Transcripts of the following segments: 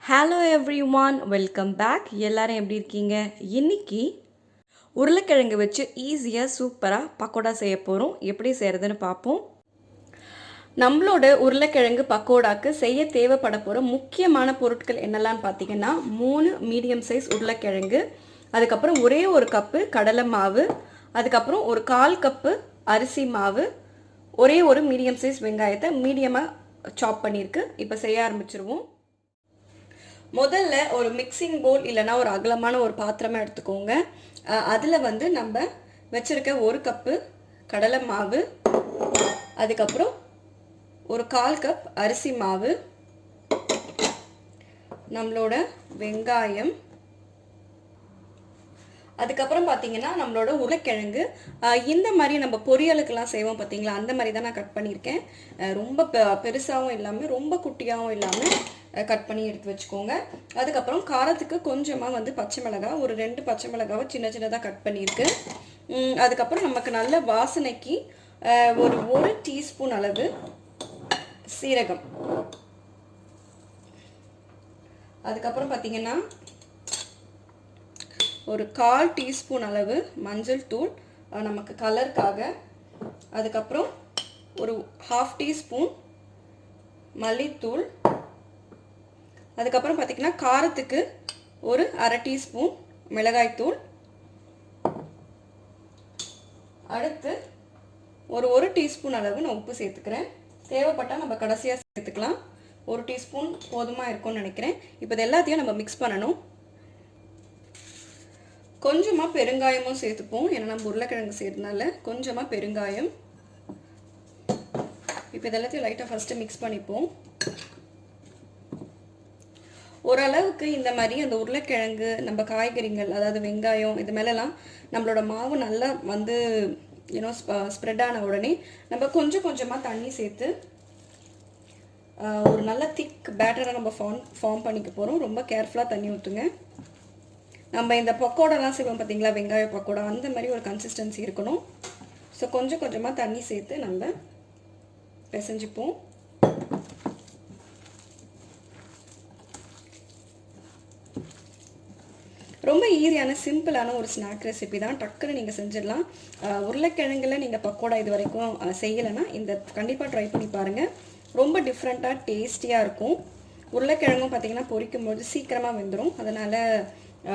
Hello everyone, welcome back. எல்லாரும் எப்படி இருக்கீங்க? இன்னைக்கு உருளைக்கிழங்கு வச்சு ஈஸியாக சூப்பராக பக்கோடா செய்ய போகிறோம். எப்படி செய்கிறதுன்னு பார்ப்போம். நம்மளோட உருளைக்கிழங்கு பக்கோடாக்கு செய்ய தேவைப்பட போகிற முக்கியமான பொருட்கள் என்னெல்லாம் பார்த்தீங்கன்னா 3 மீடியம் சைஸ் உருளைக்கிழங்கு, அதுக்கப்புறம் ஒரே ஒரு கப்பு கடலை மாவு, அதுக்கப்புறம் ஒரு 1/4 கப்பு அரிசி மாவு, ஒரே ஒரு மீடியம் சைஸ் வெங்காயத்தை மீடியமாக சாப் பண்ணியிருக்கு. இப்போ செய்ய ஆரம்பிச்சிருவோம். முதல்ல ஒரு மிக்சிங் போல் இல்லைனா ஒரு அகலமான ஒரு பாத்திரமாக எடுத்துக்கோங்க. அதில் வந்து நம்ம வச்சுருக்க ஒரு கப்பு கடலை மாவு, அதுக்கப்புறம் ஒரு 1/4 கப் அரிசி மாவு, நம்மளோட வெங்காயம், அதுக்கப்புறம் பார்த்தீங்கன்னா நம்மளோட உருளைக்கிழங்கு. இந்த மாதிரி நம்ம பொரியலுக்கெல்லாம் செய்வோம் பார்த்தீங்களா, அந்த மாதிரி தான் நான் கட் பண்ணியிருக்கேன். ரொம்ப பெருசாகவும் இல்லாமல் ரொம்ப குட்டியாகவும் இல்லாமல் கட் பண்ணி எடுத்து வச்சுக்கோங்க. அதுக்கப்புறம் காரத்துக்கு கொஞ்சமாக வந்து பச்சை மிளகாய், ஒரு 2 பச்சை மிளகாவை சின்ன சின்னதாக கட் பண்ணியிருக்கு. அதுக்கப்புறம் நமக்கு நல்ல வாசனைக்கு ஒரு டீஸ்பூன் அளவு சீரகம், அதுக்கப்புறம் பார்த்தீங்கன்னா ஒரு 1/4 டீஸ்பூன் அளவு மஞ்சள் தூள் நமக்கு கலருக்காக, அதுக்கப்புறம் ஒரு 1/2 டீஸ்பூன் மல்லித்தூள், அதுக்கப்புறம் பார்த்திங்கன்னா காரத்துக்கு ஒரு 1/2 டீஸ்பூன் மிளகாய்த்தூள், அடுத்து ஒரு டீஸ்பூன் அளவு நான் உப்பு சேர்த்துக்கிறேன். தேவைப்பட்டால் நம்ம கடைசியாக சேர்த்துக்கலாம். 1 டீஸ்பூன் போதுமாக இருக்கும்னு நினைக்கிறேன். இப்போ இது எல்லாத்தையும் நம்ம மிக்ஸ் பண்ணணும். கொஞ்சமாக பெருங்காயமும் சேர்த்துப்போம், ஏன்னா நம்ம உருளைக்கிழங்கு சேர்த்தனால கொஞ்சமாக பெருங்காயம். இப்போ இதெல்லாத்தையும் லைட்டாக ஃபஸ்ட்டு மிக்ஸ் பண்ணிப்போம். ஓரளவுக்கு இந்த மாதிரி அந்த உருளைக்கிழங்கு, நம்ம காய்கறிகள், அதாவது வெங்காயம், இது மேலெல்லாம் நம்மளோட மாவு நல்லா வந்து ஸ்ப்ரெட் ஆன உடனே நம்ம கொஞ்சம் கொஞ்சமாக தண்ணி சேர்த்து ஒரு நல்ல திக் பேட்டரை நம்ம ஃபார்ம் பண்ணிக்க போகிறோம். ரொம்ப கேர்ஃபுல்லாக தண்ணி ஊற்றுங்க. நம்ம இந்த பக்கோடாலாம் செய்வோம் பார்த்தீங்களா, வெங்காய பக்கோடா, அந்த மாதிரி ஒரு கன்சிஸ்டன்சி இருக்கணும். ஸோ கொஞ்சம் கொஞ்சமாக தண்ணி சேர்த்து நம்ம பிசைஞ்சுப்போம். ரொம்ப ஈஸியான சிம்பிளான ஒரு ஸ்நாக் ரெசிபி தான், டக்குன்னு நீங்கள் செஞ்சிடலாம். உருளைக்கிழங்குல நீங்கள் பக்கோடா இது வரைக்கும் செய்யலைன்னா இந்த கண்டிப்பாக ட்ரை பண்ணி பாருங்கள். ரொம்ப டிஃப்ரெண்ட்டாக டேஸ்டியாக இருக்கும். உருளைக்கிழங்கும் பார்த்திங்கன்னா பொரிக்கும் போது சீக்கிரமாக வெந்துடும், அதனால்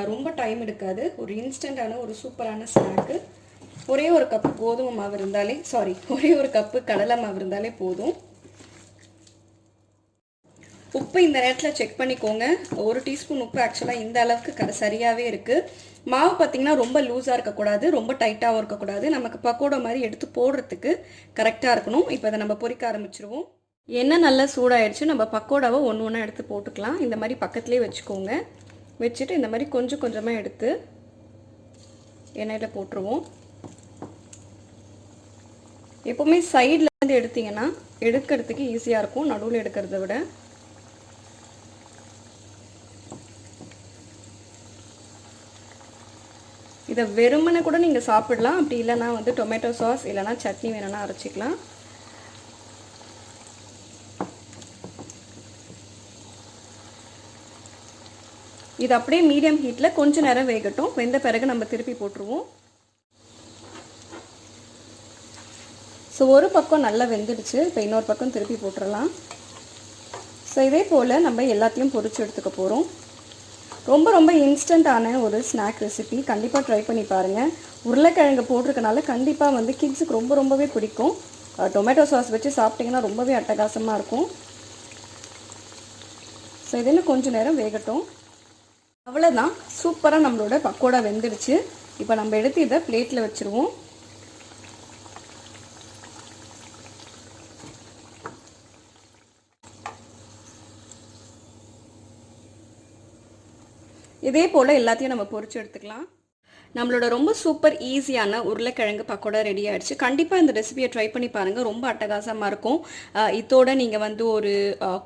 ரொம்ப டைம் எடுக்காது. ஒரு இன்ஸ்டண்ட்டான ஒரு சூப்பரான ஸ்நாக்கு. ஒரே ஒரு கப்பு கோதுமை மாவு இருந்தாலே, ஒரே ஒரு கப்பு கடலை மாவு இருந்தாலே போதும். உப்பு இந்த நேரத்தில் செக் பண்ணிக்கோங்க. 1 டீஸ்பூன் உப்பு ஆக்சுவலாக இந்த அளவுக்கு சரியாகவே இருக்குது. மாவு பார்த்திங்கன்னா ரொம்ப லூஸாக இருக்கக்கூடாது, ரொம்ப டைட்டாகவும் இருக்கக்கூடாது. நமக்கு பக்கோடா மாதிரி எடுத்து போடுறதுக்கு கரெக்டாக இருக்கணும். இப்போ அதை நம்ம பொரிக்க ஆரம்பிச்சிருவோம். எண்ணெய் நல்லா சூடாயிடுச்சு. நம்ம பக்கோடாவை ஒன்று ஒன்றா எடுத்து போட்டுக்கலாம். இந்த மாதிரி பக்கத்துலேயே வச்சுக்கோங்க. வச்சுட்டு இந்த மாதிரி கொஞ்சம் கொஞ்சமாக எடுத்து எண்ணெயில் போட்டுருவோம். எப்போவுமே சைடில் வந்து எடுத்திங்கன்னா எடுக்கிறதுக்கு ஈஸியாக இருக்கும், நடுவில் எடுக்கிறத விட. இதை வெறுமனை கூட நீங்கள் சாப்பிடலாம். அப்படி இல்லைனா வந்து டொமேட்டோ சாஸ் இல்லைனா சட்னி வேணும்னா அரைச்சிக்கலாம். இது அப்படியே மீடியம் ஹீட்டில் கொஞ்சம் நேரம் வேகட்டும். வெந்த பிறகு நம்ம திருப்பி போட்டுருவோம். ஸோ ஒரு பக்கம் நல்லா வெந்துடுச்சு. இப்போ இன்னொரு பக்கம் திருப்பி போட்டுடலாம். ஸோ இதே போல் நம்ம எல்லாத்தையும் பொரிச்சு எடுத்துக்க போகிறோம். ரொம்ப ரொம்ப இன்ஸ்டண்ட்டான ஒரு ஸ்நாக் ரெசிபி, கண்டிப்பாக ட்ரை பண்ணி பாருங்கள். உருளைக்கிழங்கு போட்டிருக்கனால கண்டிப்பாக வந்து கிட்ஸுக்கு ரொம்பவே பிடிக்கும். டொமேட்டோ சாஸ் வச்சு சாப்பிட்டிங்கன்னா ரொம்பவே அட்டகாசமாக இருக்கும். ஸோ இது இன்னும் கொஞ்சம் நேரம் வேகட்டும். அவ்வளோதான், சூப்பராக நம்மளோட பக்கோடா வெந்துடுச்சு. இப்போ நம்ம எடுத்து இதை பிளேட்டில் வச்சுருவோம். இதே போல் எல்லாத்தையும் நம்ம பொரிச்சு எடுத்துக்கலாம். நம்மளோட ரொம்ப சூப்பர் ஈஸியான உருளைக்கிழங்கு பக்கோடா ரெடி ஆயிடுச்சு. கண்டிப்பாக இந்த ரெசிபியை ட்ரை பண்ணி பாருங்கள். ரொம்ப அட்டகாசமாக இருக்கும். இதோட நீங்கள் வந்து ஒரு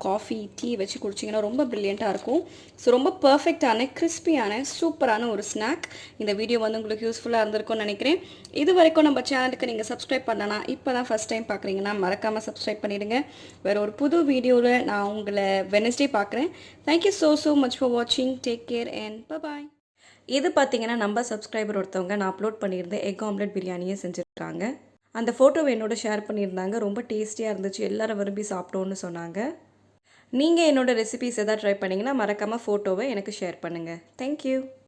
காஃபி டீ வச்சு குடிச்சிங்கன்னா ரொம்ப ப்ரில்லியண்ட்டாக இருக்கும். ஸோ ரொம்ப பர்ஃபெக்டான கிறிஸ்பியான சூப்பரான ஒரு ஸ்நாக். இந்த வீடியோ வந்து உங்களுக்கு யூஸ்ஃபுல்லாக இருந்திருக்கும்னு நினைக்கிறேன். இது வரைக்கும் நம்ம சேனலுக்கு நீங்கள் சப்ஸ்கிரைப் பண்ணனா இப்போ தான் ஃபஸ்ட் டைம் பார்க்குறீங்கன்னா மறக்காமல் சப்ஸ்கிரைப் பண்ணிவிடுங்க. வேறு ஒரு புது வீடியோவில் நான் உங்களை வெனஸ்டே பார்க்குறேன். தேங்க்யூ ஸோ மச் ஃபார் வாட்சிங். Take care and bye bye. இது பார்த்தீங்கன்னா நம்ம சப்ஸ்கிரைபர் ஒருத்தவங்க நான் அப்லோட் பண்ணியிருந்தேன் எக் ஆம்லெட் பிரியாணியே செஞ்சுருக்காங்க. அந்த ஃபோட்டோவை என்னோட ஷேர் பண்ணியிருந்தாங்க. ரொம்ப டேஸ்டியாக இருந்துச்சு, எல்லாரும் விரும்பி சாப்பிட்டோன்னு சொன்னாங்க. நீங்கள் என்னோடய ரெசிபிஸ் எதாவது ட்ரை பண்ணிங்கன்னா மறக்காமல் ஃபோட்டோவை எனக்கு ஷேர் பண்ணுங்கள். தேங்க்யூ.